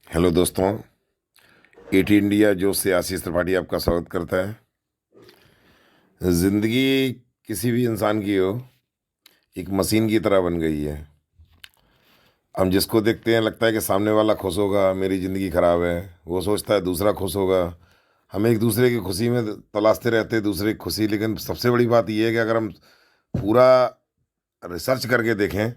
Hello दोस्तों। Eight India जो से आशीष त्रिपाठी आपका स्वागत करता है। ज़िंदगी किसी भी इंसान की हो, एक मशीन की तरह बन गई है। हम जिसको देखते हैं लगता है कि सामने वाला खुश होगा, मेरी ज़िंदगी ख़राब है। वो सोचता है दूसरा खुश होगा। हम एक दूसरे की खुशी में तलाशते रहते हैं दूसरे की खुशी। लेकिन सबसे बड़ी बात यह है कि अगर हम पूरा रिसर्च करके देखें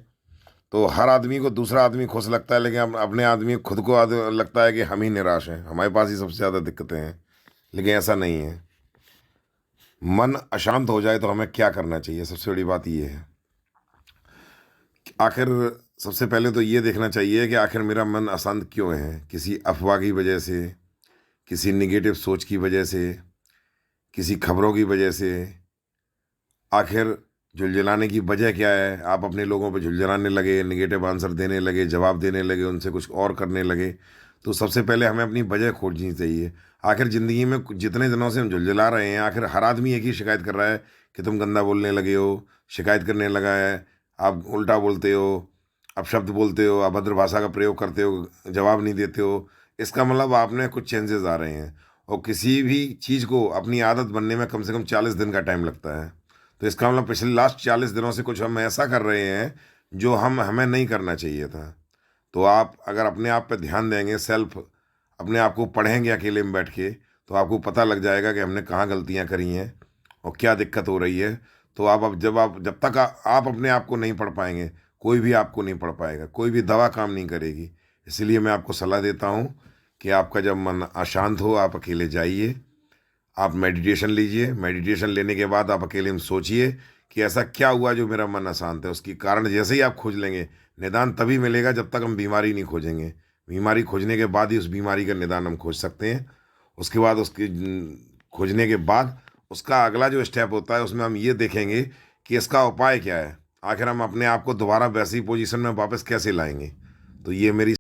तो हर आदमी को दूसरा आदमी खुश लगता है, लेकिन अपने आदमी खुद को लगता है कि हम ही निराश हैं, हमारे पास ही सबसे ज़्यादा दिक्कतें हैं। लेकिन ऐसा नहीं है। मन अशांत हो जाए तो हमें क्या करना चाहिए, सबसे बड़ी बात ये है। आखिर सबसे पहले तो ये देखना चाहिए कि आखिर मेरा मन अशांत क्यों है। किसी अफवाह की वजह से, किसी निगेटिव सोच की वजह से, किसी खबरों की वजह से। आखिर झुलझुलाने की वजह क्या है? आप अपने लोगों पे झुलझुलाने लगे, निगेटिव आंसर देने लगे, जवाब देने लगे, उनसे कुछ और करने लगे। तो सबसे पहले हमें अपनी वजह खोजनी चाहिए। आखिर ज़िंदगी में जितने दिनों से हम झुलझुला रहे हैं, आखिर हर आदमी एक ही शिकायत कर रहा है कि तुम गंदा बोलने लगे हो। शिकायत करने लगा है, आप उल्टा बोलते हो, अपशब्द बोलते हो, अभद्र भाषा का प्रयोग करते हो, जवाब नहीं देते हो। इसका मतलब आप में कुछ चेंजेस आ रहे हैं। और किसी भी चीज़ को अपनी आदत बनने में कम से कम 40 दिन का टाइम लगता है। तो इसका मतलब पिछले लास्ट 40 दिनों से कुछ हम ऐसा कर रहे हैं जो हमें नहीं करना चाहिए था। तो आप अगर अपने आप पे ध्यान देंगे, सेल्फ अपने आप को पढ़ेंगे अकेले में बैठ के, तो आपको पता लग जाएगा कि हमने कहाँ गलतियाँ करी हैं और क्या दिक्कत हो रही है। तो आप जब तक आप अपने आप को नहीं पढ़ पाएंगे, कोई भी आपको नहीं पढ़ पाएगा, कोई भी दवा काम नहीं करेगी। इसलिए मैं आपको सलाह देता हूँ कि आपका जब मन अशांत हो, आप अकेले जाइए, आप मेडिटेशन लीजिए। मेडिटेशन लेने के बाद आप अकेले में सोचिए कि ऐसा क्या हुआ जो मेरा मन अशांत है। उसकी कारण जैसे ही आप खोज लेंगे, निदान तभी मिलेगा जब तक हम बीमारी नहीं खोजेंगे। बीमारी खोजने के बाद ही उस बीमारी का निदान हम खोज सकते हैं। उसके बाद उसकी खोजने के बाद उसका अगला जो स्टेप होता है, उसमें हम ये देखेंगे कि इसका उपाय क्या है। आखिर हम अपने आप को दोबारा वैसी पोजीशन में वापस कैसे लाएंगे। तो ये मेरी